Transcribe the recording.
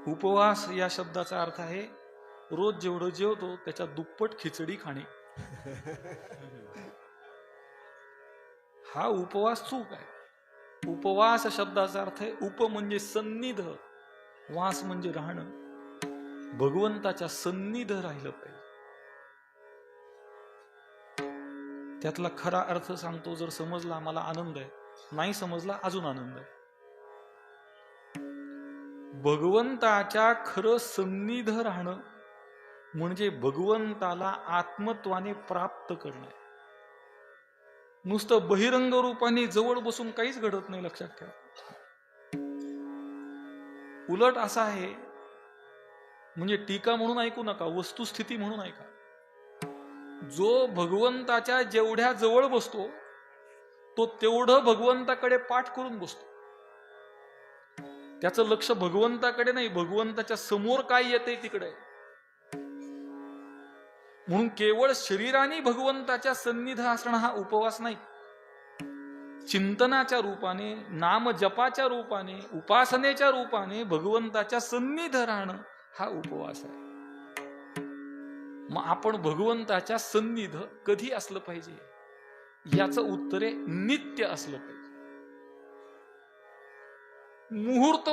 उपवास या शब्दाचा अर्थ आहे रोज जेवढं जेवतो त्याच्या दुप्पट खिचडी खाणे. हा उपवास चूक आहे. उपवास शब्दाचा अर्थ आहे उप म्हणजे सन्निध, वास म्हणजे राहणं. भगवंताच्या सन्निध राहिलं पाहिजे. त्यातला खरा अर्थ सांगतो. जर समजला मला आनंद आहे, नाही समजला अजून आनंद आहे. भगवंताच्या खरं सन्निध राहणं म्हणजे भगवंताला आत्मत्वाने प्राप्त करणं. नुसतं बहिरंग रूपाने जवळ बसून काहीच घडत नाही, लक्षात ठेवा. उलट असा आहे, म्हणजे टीका म्हणून ऐकू नका, वस्तुस्थिती म्हणून ऐका. जो भगवंताच्या जेवढ्या जवळ बसतो तो तेवढं भगवंताकडे पाठ करून बसतो. त्याचं लक्ष भगवंताकडे नाही, भगवंताच्या समोर काय येते तिकडे. म्हणून केवळ शरीराने भगवंताच्या सन्निध असणं हा उपवास नाही. चिंतनाच्या रूपाने, नाम जपाच्या रूपाने, उपासनेच्या रूपाने भगवंताच्या सन्निध राहणं हा उपवास आहे. मग आपण भगवंताच्या सन्निध कधी असलं पाहिजे याचं उत्तर आहे नित्य असलं पाहिजे. मुहूर्त